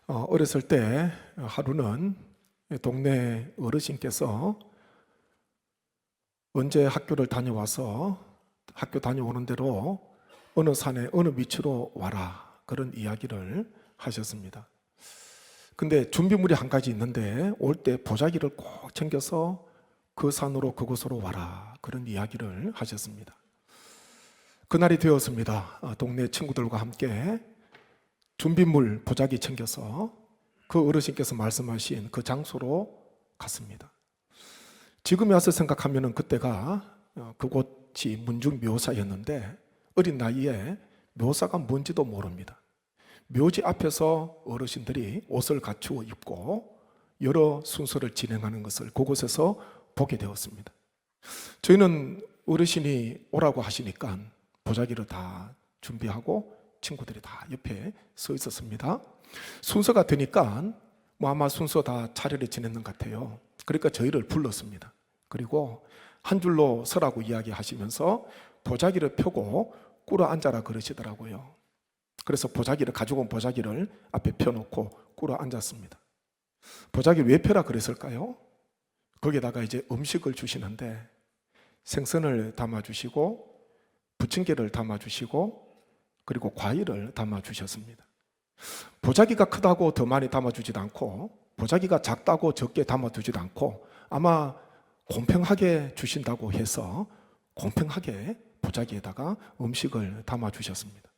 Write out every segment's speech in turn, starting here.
어렸을 때 하루는 동네 어르신께서 언제 학교를 다녀와서 학교 다녀오는 대로 어느 산에 어느 위치로 와라, 그런 이야기를 하셨습니다. 근데 준비물이 한 가지 있는데 올 때 보자기를 꼭 챙겨서 그 산으로 그곳으로 와라, 그런 이야기를 하셨습니다. 그날이 되었습니다. 동네 친구들과 함께 준비물 보자기 챙겨서 그 어르신께서 말씀하신 그 장소로 갔습니다. 지금에 와서 생각하면 그때가 그곳이 문중 묘사였는데 어린 나이에 묘사가 뭔지도 모릅니다. 묘지 앞에서 어르신들이 옷을 갖추어 입고 여러 순서를 진행하는 것을 그곳에서 보게 되었습니다. 저희는 어르신이 오라고 하시니까 보자기를 다 준비하고 친구들이 다 옆에 서 있었습니다. 순서가 되니까 아마 순서 다 차례를 지냈는 것 같아요. 그러니까 저희를 불렀습니다. 그리고 한 줄로 서라고 이야기하시면서 보자기를 펴고 꿇어 앉아라 그러시더라고요. 그래서 보자기를 가지고 온 보자기를 앞에 펴놓고 꿇어 앉았습니다. 보자기 왜 펴라 그랬을까요? 거기에다가 이제 음식을 주시는데 생선을 담아주시고 부침개를 담아주시고 그리고 과일을 담아주셨습니다. 보자기가 크다고 더 많이 담아주지도 않고 보자기가 작다고 적게 담아두지도 않고 아마 공평하게 주신다고 해서 공평하게 보자기에다가 음식을 담아주셨습니다.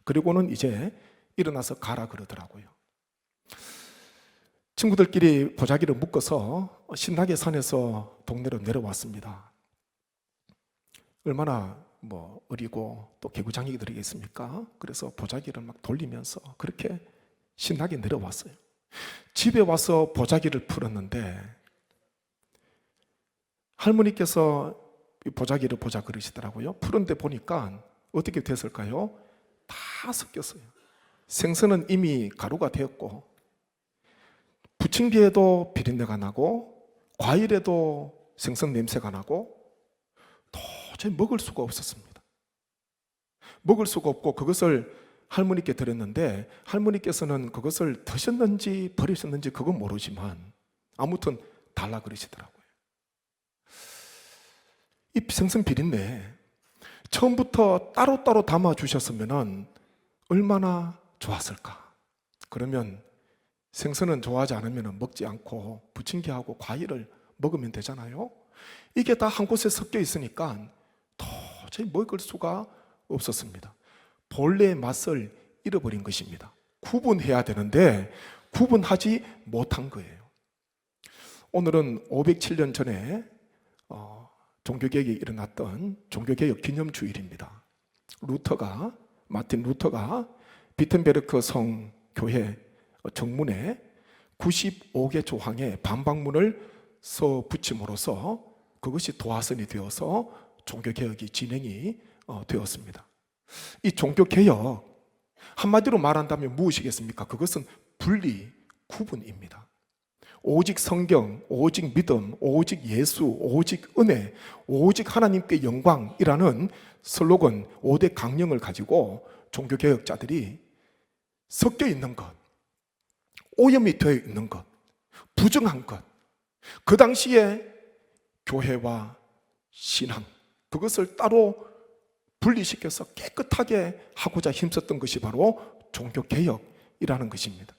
그리고는 이제 일어나서 가라 그러더라고요. 친구들끼리 보자기를 묶어서 신나게 산에서 동네로 내려왔습니다. 얼마나 어리고 또 개구장이들이겠습니까? 그래서 보자기를 막 돌리면서 그렇게 신나게 내려왔어요. 집에 와서 보자기를 풀었는데 할머니께서 보자기를 보자 그러시더라고요. 푸는데 보니까 어떻게 됐을까요? 다 섞였어요. 생선은 이미 가루가 되었고 부침개에도 비린내가 나고 과일에도 생선 냄새가 나고 도저히 먹을 수가 없었습니다. 먹을 수가 없고 그것을 할머니께 드렸는데 할머니께서는 그것을 드셨는지 버리셨는지 그건 모르지만 아무튼 달라 그러시더라고요. 이 생선 비린내 처음부터 따로따로 담아주셨으면 얼마나 좋았을까. 그러면 생선은 좋아하지 않으면 먹지 않고 부침개하고 과일을 먹으면 되잖아요. 이게 다 한 곳에 섞여 있으니까 도저히 먹을 수가 없었습니다. 본래의 맛을 잃어버린 것입니다. 구분해야 되는데 구분하지 못한 거예요. 오늘은 507년 전에 종교개혁이 일어났던 종교개혁 기념주일입니다. 마틴 루터가 비텐베르크 성교회 정문에 95개 조항의 반박문을 써 붙임으로써 그것이 도화선이 되어서 종교개혁이 진행이 되었습니다. 이 종교개혁 한마디로 말한다면 무엇이겠습니까? 그것은 분리, 구분입니다. 오직 성경, 오직 믿음, 오직 예수, 오직 은혜, 오직 하나님께 영광이라는 슬로건 5대 강령을 가지고 종교개혁자들이 섞여 있는 것, 오염이 되어 있는 것, 부정한 것, 그 당시에 교회와 신앙, 그것을 따로 분리시켜서 깨끗하게 하고자 힘썼던 것이 바로 종교개혁이라는 것입니다.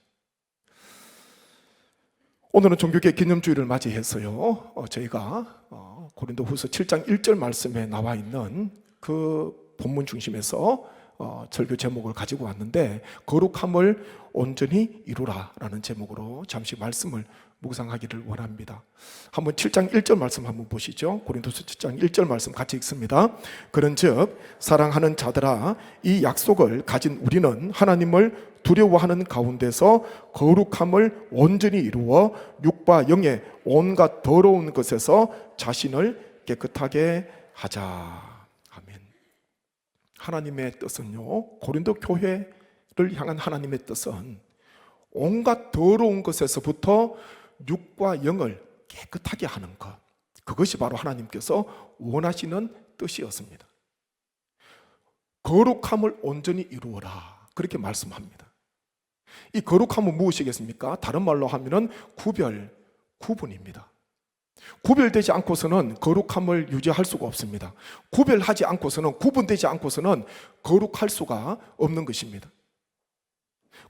오늘은 종교개혁 기념주일을 맞이해서요, 저희가 고린도후서 7장 1절 말씀에 나와 있는 그 본문 중심에서 설교 제목을 가지고 왔는데 거룩함을 온전히 이루라 라는 제목으로 잠시 말씀을 묵상하기를 원합니다. 한번 7장 1절 말씀 한번 보시죠. 고린도서 7장 1절 말씀 같이 읽습니다. 그런즉 사랑하는 자들아, 이 약속을 가진 우리는 하나님을 두려워하는 가운데서 거룩함을 온전히 이루어 육과 영의 온갖 더러운 것에서 자신을 깨끗하게 하자. 아멘. 하나님의 뜻은요, 고린도 교회를 향한 하나님의 뜻은 온갖 더러운 것에서부터 육과 영을 깨끗하게 하는 것, 그것이 바로 하나님께서 원하시는 뜻이었습니다. 거룩함을 온전히 이루어라, 그렇게 말씀합니다. 이 거룩함은 무엇이겠습니까? 다른 말로 하면은 구분입니다. 구별되지 않고서는 거룩함을 유지할 수가 없습니다. 구별하지 않고서는, 구분되지 않고서는 거룩할 수가 없는 것입니다.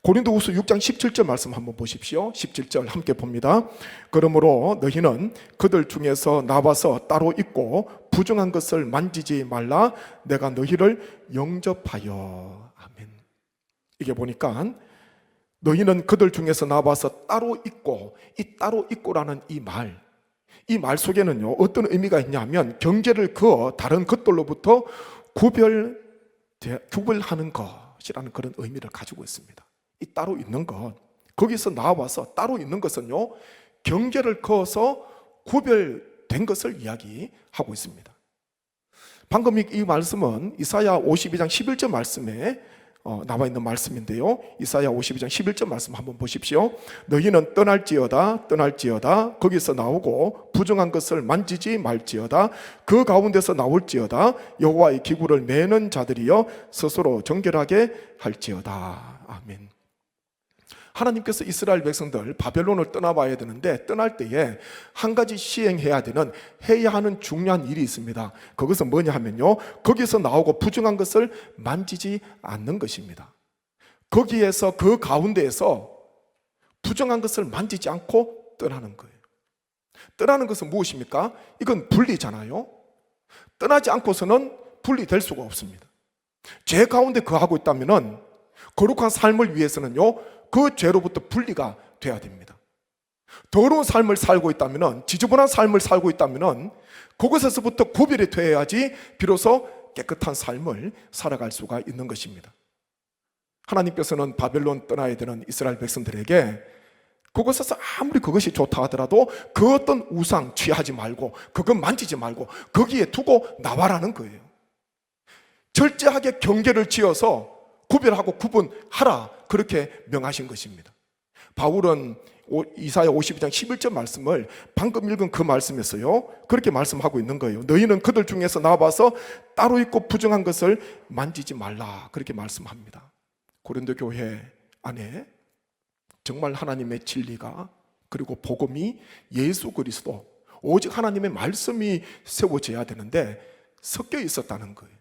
고린도후서 6장 17절 말씀 한번 보십시오. 17절 함께 봅니다. 그러므로 너희는 그들 중에서 나와서 따로 있고 부정한 것을 만지지 말라. 내가 너희를 영접하여. 아멘. 이게 보니까 너희는 그들 중에서 나와서 따로 있고, 이 따로 있고라는 이 말 속에는요 어떤 의미가 있냐면 경계를 그어 다른 것들로부터 구별하는 것이라는 그런 의미를 가지고 있습니다. 이 따로 있는 것, 거기서 나와서 따로 있는 것은요 경계를 그어서 구별된 것을 이야기하고 있습니다. 방금 이 말씀은 이사야 52장 11절 말씀에 나와 있는 말씀인데요, 이사야 52장 11절 말씀 한번 보십시오. 너희는 떠날지어다 거기서 나오고 부정한 것을 만지지 말지어다. 그 가운데서 나올지어다. 여호와의 기구를 매는 자들이여 스스로 정결하게 할지어다. 아멘. 하나님께서 이스라엘 백성들 바벨론을 떠나봐야 되는데 떠날 때에 한 가지 시행해야 하는 중요한 일이 있습니다. 그것은 뭐냐 하면요, 거기서 나오고 부정한 것을 만지지 않는 것입니다. 거기에서 그 가운데에서 부정한 것을 만지지 않고 떠나는 거예요. 떠나는 것은 무엇입니까? 이건 분리잖아요. 떠나지 않고서는 분리될 수가 없습니다. 죄 가운데 거하고 있다면 거룩한 삶을 위해서는요 그 죄로부터 분리가 돼야 됩니다. 더러운 삶을 살고 있다면, 지저분한 삶을 살고 있다면 그곳에서부터 구별이 되어야지 비로소 깨끗한 삶을 살아갈 수가 있는 것입니다. 하나님께서는 바벨론 떠나야 되는 이스라엘 백성들에게 그곳에서 아무리 그것이 좋다 하더라도 그 어떤 우상 취하지 말고 그것 만지지 말고 거기에 두고 나와라는 거예요. 철저하게 경계를 지어서 구별하고 구분하라, 그렇게 명하신 것입니다. 바울은 이사야 52장 11절 말씀을 방금 읽은 그 말씀에서요 그렇게 말씀하고 있는 거예요. 너희는 그들 중에서 나와서 따로 있고 부정한 것을 만지지 말라, 그렇게 말씀합니다. 고린도 교회 안에 정말 하나님의 진리가, 그리고 복음이, 예수 그리스도, 오직 하나님의 말씀이 세워져야 되는데 섞여 있었다는 거예요.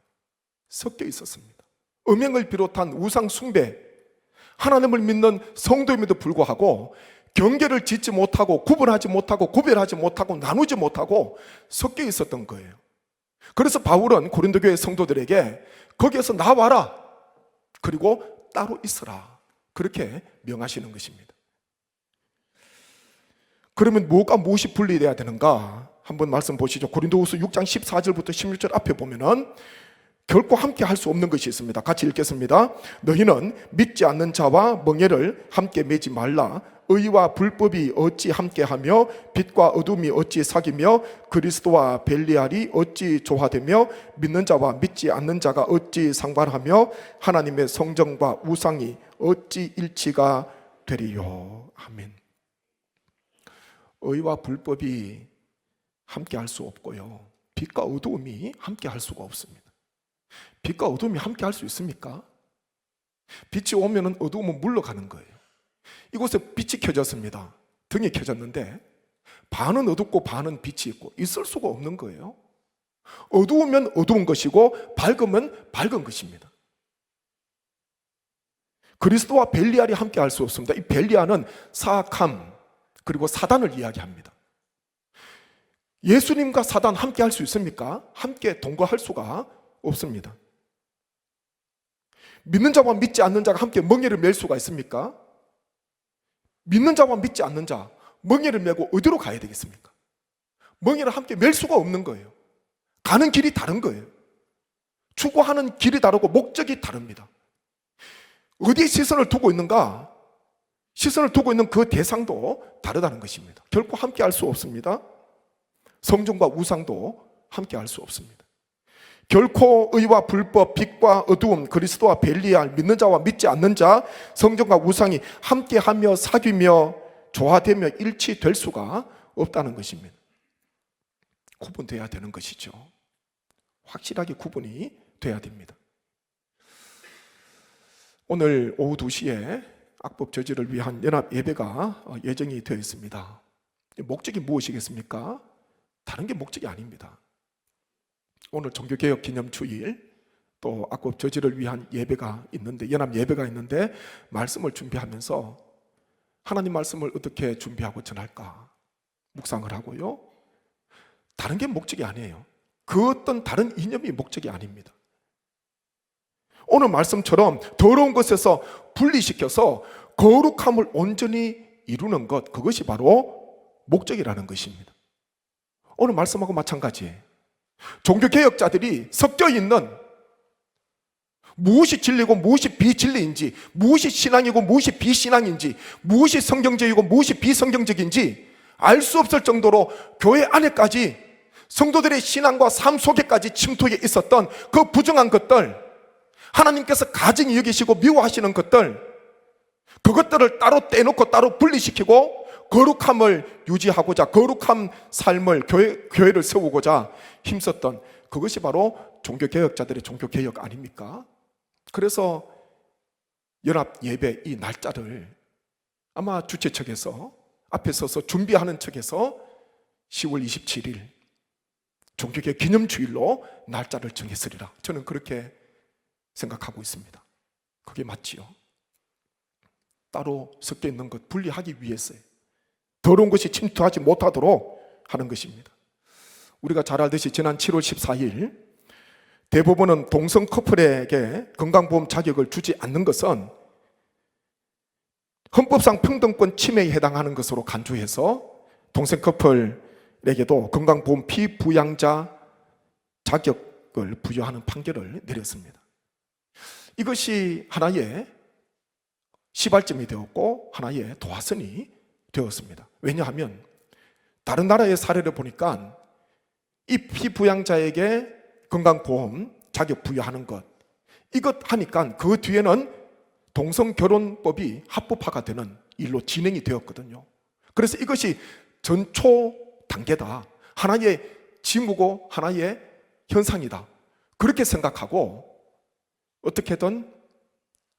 섞여 있었습니다. 음행을 비롯한 우상 숭배, 하나님을 믿는 성도임에도 불구하고 경계를 짓지 못하고 구분하지 못하고 구별하지 못하고 나누지 못하고 섞여 있었던 거예요. 그래서 바울은 고린도 교회 성도들에게 거기에서 나와라, 그리고 따로 있어라, 그렇게 명하시는 것입니다. 그러면 무엇이 분리돼야 되는가? 한번 말씀 보시죠. 고린도후서 6장 14절부터 16절 앞에 보면은 결코 함께 할 수 없는 것이 있습니다. 같이 읽겠습니다. 너희는 믿지 않는 자와 멍에를 함께 매지 말라. 의와 불법이 어찌 함께하며 빛과 어둠이 어찌 사귀며 그리스도와 벨리알이 어찌 조화되며 믿는 자와 믿지 않는 자가 어찌 상관하며 하나님의 성전과 우상이 어찌 일치가 되리요. 아멘. 의와 불법이 함께할 수 없고요, 빛과 어둠이 함께할 수가 없습니다. 빛과 어둠이 함께 할 수 있습니까? 빛이 오면 어두움은 물러가는 거예요. 이곳에 빛이 켜졌습니다. 등이 켜졌는데 반은 어둡고 반은 빛이 있고 있을 수가 없는 거예요. 어두우면 어두운 것이고 밝으면 밝은 것입니다. 그리스도와 벨리알이 함께 할 수 없습니다. 이 벨리알은 사악함 그리고 사단을 이야기합니다. 예수님과 사단 함께 할 수 있습니까? 함께 동거할 수가 없습니다. 믿는 자와 믿지 않는 자가 함께 멍에를 맬 수가 있습니까? 믿는 자와 믿지 않는 자, 멍에를 메고 어디로 가야 되겠습니까? 멍에를 함께 맬 수가 없는 거예요. 가는 길이 다른 거예요. 추구하는 길이 다르고 목적이 다릅니다. 어디에 시선을 두고 있는가? 시선을 두고 있는 그 대상도 다르다는 것입니다. 결코 함께 할 수 없습니다. 성전과 우상도 함께 할 수 없습니다. 결코 의와 불법, 빛과 어두움, 그리스도와 벨리알, 믿는 자와 믿지 않는 자, 성전과 우상이 함께하며 사귀며 조화되며 일치될 수가 없다는 것입니다. 구분돼야 되는 것이죠. 확실하게 구분이 돼야 됩니다. 오늘 오후 2시에 악법 저지를 위한 연합 예배가 예정이 되어 있습니다. 목적이 무엇이겠습니까? 다른 게 목적이 아닙니다. 오늘 종교개혁 기념주일, 또 악법 저지를 위한 예배가 있는데, 연합 예배가 있는데 말씀을 준비하면서 하나님 말씀을 어떻게 준비하고 전할까 묵상을 하고요. 다른 게 목적이 아니에요. 그 어떤 다른 이념이 목적이 아닙니다. 오늘 말씀처럼 더러운 것에서 분리시켜서 거룩함을 온전히 이루는 것, 그것이 바로 목적이라는 것입니다. 오늘 말씀하고 마찬가지예요. 종교개혁자들이 섞여 있는 무엇이 진리고 무엇이 비진리인지, 무엇이 신앙이고 무엇이 비신앙인지, 무엇이 성경적이고 무엇이 비성경적인지 알 수 없을 정도로 교회 안에까지 성도들의 신앙과 삶 속에까지 침투해 있었던 그 부정한 것들, 하나님께서 가증히 여기시고 미워하시는 것들, 그것들을 따로 떼놓고 따로 분리시키고 거룩함을 유지하고자, 거룩한 삶을 교회를 세우고자 힘썼던 그것이 바로 종교개혁자들의 종교개혁 아닙니까? 그래서 연합 예배 이 날짜를 아마 주최 측에서 앞에 서서 준비하는 측에서 10월 27일 종교개혁 기념주일로 날짜를 정했으리라, 저는 그렇게 생각하고 있습니다. 그게 맞지요. 따로 섞여 있는 것 분리하기 위해서요. 더러운 것이 침투하지 못하도록 하는 것입니다. 우리가 잘 알듯이 지난 7월 14일 대법원은 동성 커플에게 건강보험 자격을 주지 않는 것은 헌법상 평등권 침해에 해당하는 것으로 간주해서 동성 커플에게도 건강보험 피부양자 자격을 부여하는 판결을 내렸습니다. 이것이 하나의 시발점이 되었고 하나의 도화선이 되었습니다. 왜냐하면 다른 나라의 사례를 보니까 이 피부양자에게 건강보험 자격 부여하는 것, 이것 하니까 그 뒤에는 동성결혼법이 합법화가 되는 일로 진행이 되었거든요. 그래서 이것이 전초 단계다, 하나의 징후고 하나의 현상이다, 그렇게 생각하고 어떻게든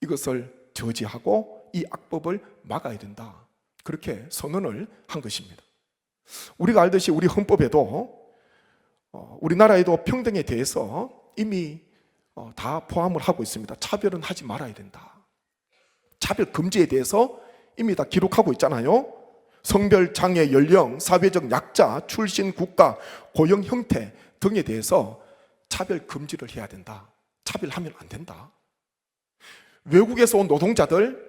이것을 저지하고 이 악법을 막아야 된다, 그렇게 선언을 한 것입니다. 우리가 알듯이 우리 헌법에도 우리나라에도 평등에 대해서 이미 다 포함을 하고 있습니다. 차별은 하지 말아야 된다, 차별 금지에 대해서 이미 다 기록하고 있잖아요. 성별, 장애, 연령, 사회적 약자, 출신, 국가, 고용 형태 등에 대해서 차별 금지를 해야 된다, 차별하면 안 된다. 외국에서 온 노동자들,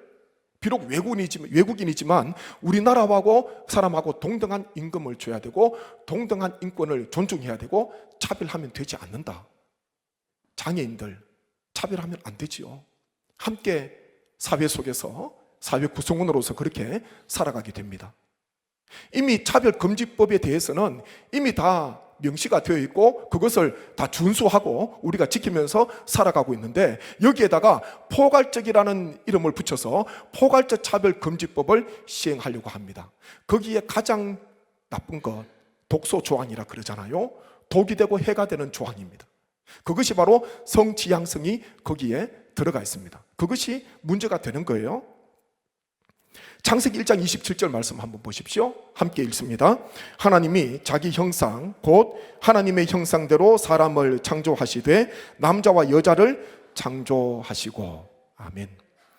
비록 외국인이지만 우리나라하고 사람하고 동등한 임금을 줘야 되고 동등한 인권을 존중해야 되고 차별하면 되지 않는다. 장애인들 차별하면 안 되지요. 함께 사회 속에서 사회 구성원으로서 그렇게 살아가게 됩니다. 이미 차별금지법에 대해서는 이미 다 명시가 되어 있고 그것을 다 준수하고 우리가 지키면서 살아가고 있는데, 여기에다가 포괄적이라는 이름을 붙여서 포괄적 차별금지법을 시행하려고 합니다. 거기에 가장 나쁜 것, 독소 조항이라 그러잖아요. 독이 되고 해가 되는 조항입니다. 그것이 바로 성지향성이 거기에 들어가 있습니다. 그것이 문제가 되는 거예요. 창세기 1장 27절 말씀 한번 보십시오. 함께 읽습니다. 하나님이 자기 형상 곧 하나님의 형상대로 사람을 창조하시되 남자와 여자를 창조하시고. 아멘.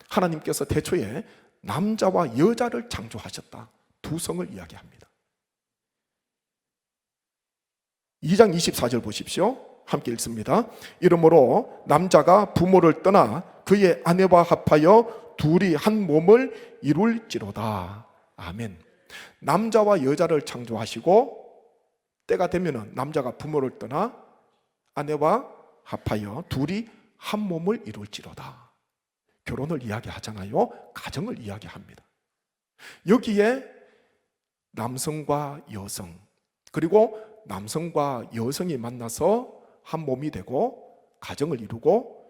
하나님께서 태초에 남자와 여자를 창조하셨다, 두 성을 이야기합니다. 2장 24절 보십시오. 함께 읽습니다. 이러므로 남자가 부모를 떠나 그의 아내와 합하여 둘이 한 몸을 이룰지로다. 아멘. 남자와 여자를 창조하시고 때가 되면 남자가 부모를 떠나 아내와 합하여 둘이 한 몸을 이룰지로다. 결혼을 이야기하잖아요. 가정을 이야기합니다. 여기에 남성과 여성, 그리고 남성과 여성이 만나서 한 몸이 되고 가정을 이루고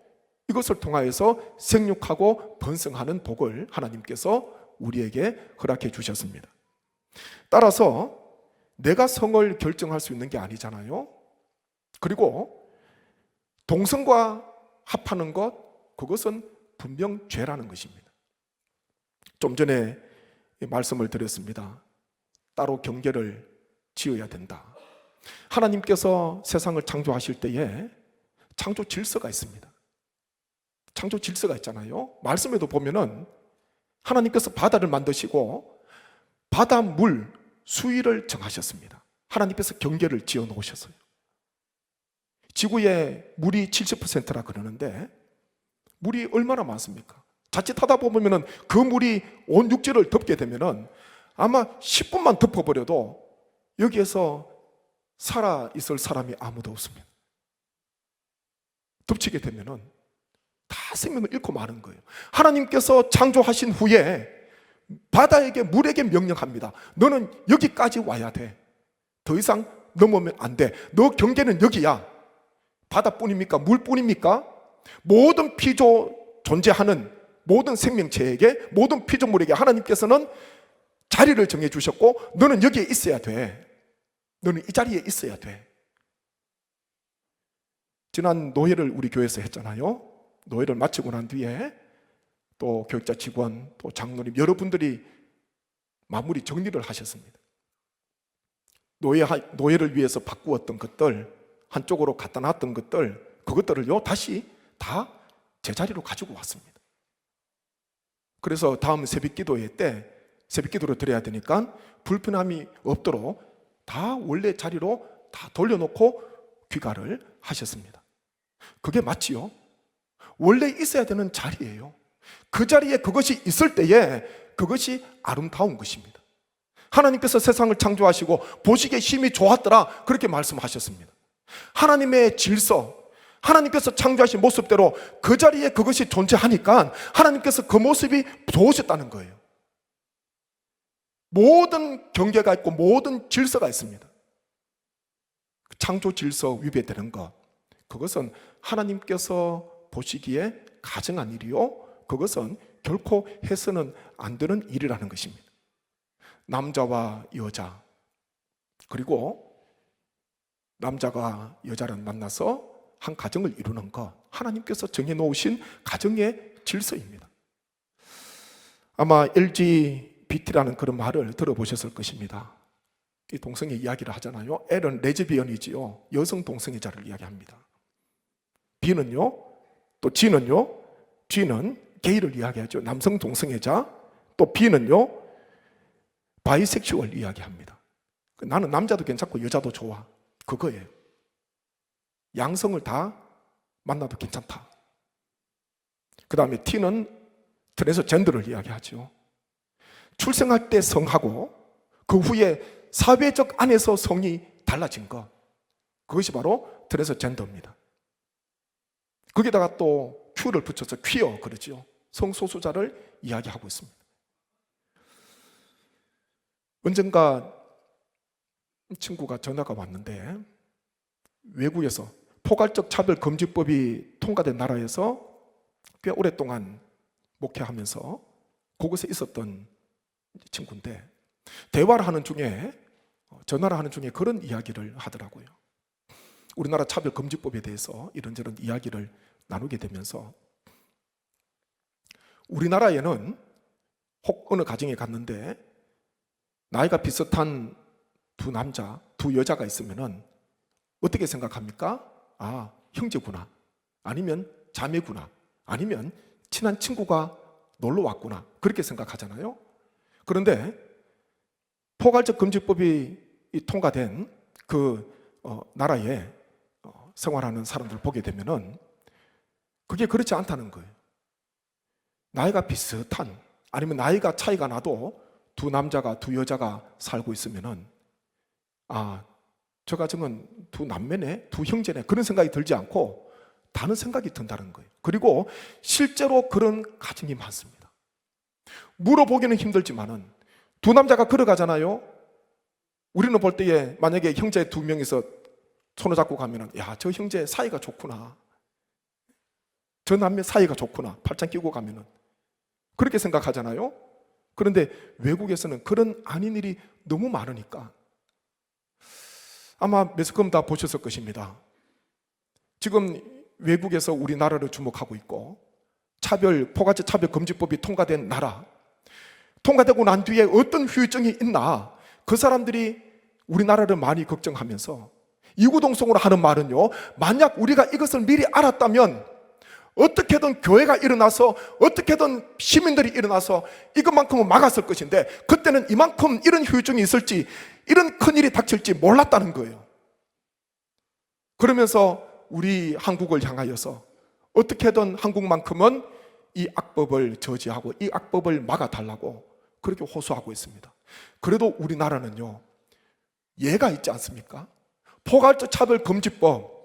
이것을 통하여서 생육하고 번성하는 복을 하나님께서 우리에게 허락해 주셨습니다. 따라서 내가 성을 결정할 수 있는 게 아니잖아요. 그리고 동성과 합하는 것, 그것은 분명 죄라는 것입니다. 좀 전에 말씀을 드렸습니다. 따로 경계를 지어야 된다. 하나님께서 세상을 창조하실 때에 창조 질서가 있습니다. 창조 질서가 있잖아요. 말씀에도 보면은 하나님께서 바다를 만드시고 바다 물 수위를 정하셨습니다. 하나님께서 경계를 지어 놓으셨어요. 지구의 물이 70%라 그러는데 물이 얼마나 많습니까? 자칫하다 보면은 그 물이 온 육지를 덮게 되면은 아마 10분만 덮어버려도 여기에서 살아 있을 사람이 아무도 없습니다. 덮치게 되면은 다 생명을 잃고 마는 거예요. 하나님께서 창조하신 후에 바다에게 물에게 명령합니다. 너는 여기까지 와야 돼. 더 이상 넘으면 안 돼. 너 경계는 여기야. 바다뿐입니까? 물뿐입니까? 모든 피조 존재하는 모든 생명체에게, 모든 피조물에게 하나님께서는 자리를 정해 주셨고 너는 여기에 있어야 돼. 너는 이 자리에 있어야 돼. 지난 노회를 우리 교회에서 했잖아요. 노회를 마치고 난 뒤에 또 교육자 직원, 또 장로님 여러분들이 마무리 정리를 하셨습니다. 노예를 위해서 바꾸었던 것들, 한쪽으로 갖다 놨던 것들, 그것들을요 다시 다 제자리로 가지고 왔습니다. 그래서 다음 새벽기도회 때 새벽기도를 드려야 되니까 불편함이 없도록 다 원래 자리로 다 돌려놓고 귀가를 하셨습니다. 그게 맞지요? 원래 있어야 되는 자리예요. 그 자리에 그것이 있을 때에 그것이 아름다운 것입니다. 하나님께서 세상을 창조하시고 보시기에 힘이 좋았더라 그렇게 말씀하셨습니다. 하나님의 질서, 하나님께서 창조하신 모습대로 그 자리에 그것이 존재하니까 하나님께서 그 모습이 좋으셨다는 거예요. 모든 경계가 있고 모든 질서가 있습니다. 창조 질서 위배되는 것, 그것은 하나님께서 보시기에 가증한 일이요, 그것은 결코 해서는 안 되는 일이라는 것입니다. 남자와 여자, 그리고 남자가 여자를 만나서 한 가정을 이루는 것, 하나님께서 정해놓으신 가정의 질서입니다. 아마 LGBT라는 그런 말을 들어보셨을 것입니다. 이 동성애 이야기를 하잖아요. L은 레즈비언이지요, 여성 동성애자를 이야기합니다. B는요, 또 G는요, G는 게이를 이야기하죠. 남성 동성애자. 또 B는요, 바이섹슈얼 이야기합니다. 나는 남자도 괜찮고 여자도 좋아, 그거예요. 양성을 다 만나도 괜찮다. 그 다음에 T는 트랜스젠더를 이야기하죠. 출생할 때 성하고 그 후에 사회적 안에서 성이 달라진 것, 그것이 바로 트랜스젠더입니다. 거기다가 또 Q를 붙여서 퀴어 그러죠. 성소수자를 이야기하고 있습니다. 언젠가 친구가 전화가 왔는데 외국에서 포괄적 차별금지법이 통과된 나라에서 꽤 오랫동안 목회하면서 그곳에 있었던 친구인데 대화를 하는 중에, 전화를 하는 중에 그런 이야기를 하더라고요. 우리나라 차별금지법에 대해서 이런저런 이야기를 나누게 되면서 우리나라에는 혹 어느 가정에 갔는데 나이가 비슷한 두 남자, 두 여자가 있으면은 어떻게 생각합니까? 아, 형제구나. 아니면 자매구나. 아니면 친한 친구가 놀러 왔구나. 그렇게 생각하잖아요. 그런데 포괄적 금지법이 통과된 그 나라에 생활하는 사람들 보게 되면은 그게 그렇지 않다는 거예요. 나이가 비슷한, 아니면 나이가 차이가 나도 두 남자가, 두 여자가 살고 있으면은 아, 저 가정은 두 남매네, 두 형제네, 그런 생각이 들지 않고 다른 생각이 든다는 거예요. 그리고 실제로 그런 가정이 많습니다. 물어보기는 힘들지만은 두 남자가 걸어가잖아요. 우리는 볼 때에 만약에 형제 두 명이서 손을 잡고 가면은 야, 저 형제 사이가 좋구나, 저 남매 사이가 좋구나, 팔짱 끼고 가면은 그렇게 생각하잖아요. 그런데 외국에서는 그런 아닌 일이 너무 많으니까 아마 매스컴 다 보셨을 것입니다. 지금 외국에서 우리나라를 주목하고 있고 포괄적 차별금지법이 통과된 나라, 통과되고 난 뒤에 어떤 후유증이 있나, 그 사람들이 우리나라를 많이 걱정하면서 이구동성으로 하는 말은요, 만약 우리가 이것을 미리 알았다면 어떻게든 교회가 일어나서, 어떻게든 시민들이 일어나서 이것만큼은 막았을 것인데, 그때는 이만큼 이런 후유증이 있을지, 이런 큰일이 닥칠지 몰랐다는 거예요. 그러면서 우리 한국을 향하여서 어떻게든 한국만큼은 이 악법을 저지하고 이 악법을 막아달라고 그렇게 호소하고 있습니다. 그래도 우리나라는요, 예가 있지 않습니까? 포괄적 차별금지법,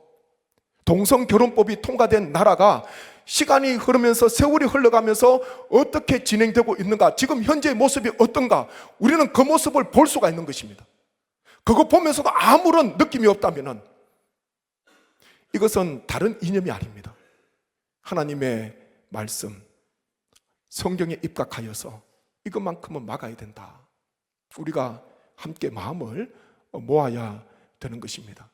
동성결혼법이 통과된 나라가 시간이 흐르면서, 세월이 흘러가면서 어떻게 진행되고 있는가, 지금 현재의 모습이 어떤가, 우리는 그 모습을 볼 수가 있는 것입니다. 그거 보면서도 아무런 느낌이 없다면 이것은 다른 이념이 아닙니다. 하나님의 말씀, 성경에 입각하여서 이것만큼은 막아야 된다. 우리가 함께 마음을 모아야 되는 것입니다.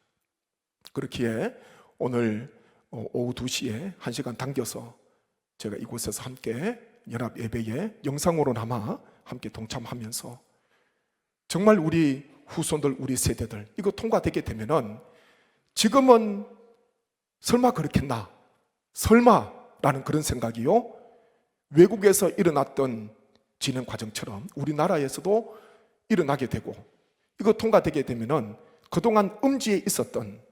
그렇기에 오늘 오후 2시에 1시간 당겨서 제가 이곳에서 함께 연합 예배에 영상으로나마 함께 동참하면서 정말 우리 후손들, 우리 세대들 이거 통과되게 되면은, 지금은 설마 그렇겠나, 설마라는 그런 생각이요, 외국에서 일어났던 진행 과정처럼 우리나라에서도 일어나게 되고, 이거 통과되게 되면은 그동안 음지에 있었던,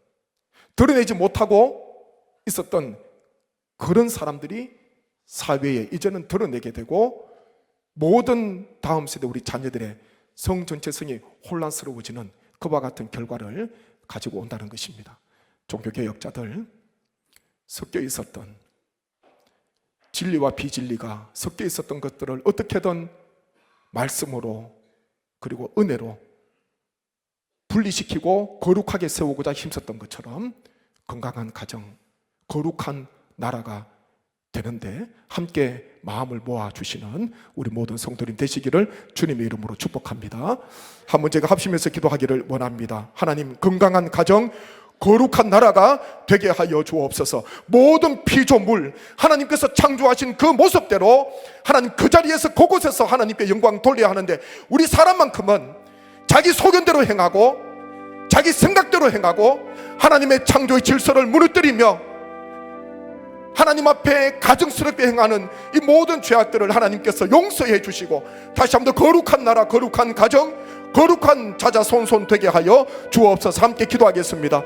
드러내지 못하고 있었던 그런 사람들이 사회에 이제는 드러내게 되고, 모든 다음 세대 우리 자녀들의 성 전체성이 혼란스러워지는 그와 같은 결과를 가지고 온다는 것입니다. 종교개혁자들, 섞여 있었던 진리와 비진리가 섞여 있었던 것들을 어떻게든 말씀으로 그리고 은혜로 분리시키고 거룩하게 세우고자 힘썼던 것처럼 건강한 가정, 거룩한 나라가 되는데 함께 마음을 모아주시는 우리 모든 성도님 되시기를 주님의 이름으로 축복합니다. 한번 제가 합심해서 기도하기를 원합니다. 하나님, 건강한 가정, 거룩한 나라가 되게 하여 주옵소서. 모든 피조물, 하나님께서 창조하신 그 모습대로 하나님 그 자리에서 그곳에서 하나님께 영광 돌려야 하는데, 우리 사람만큼은 자기 소견대로 행하고 자기 생각대로 행하고 하나님의 창조의 질서를 무너뜨리며 하나님 앞에 가증스럽게 행하는 이 모든 죄악들을 하나님께서 용서해 주시고, 다시 한번 더 거룩한 나라, 거룩한 가정, 거룩한 자자손손 되게 하여 주옵소서. 함께 기도하겠습니다.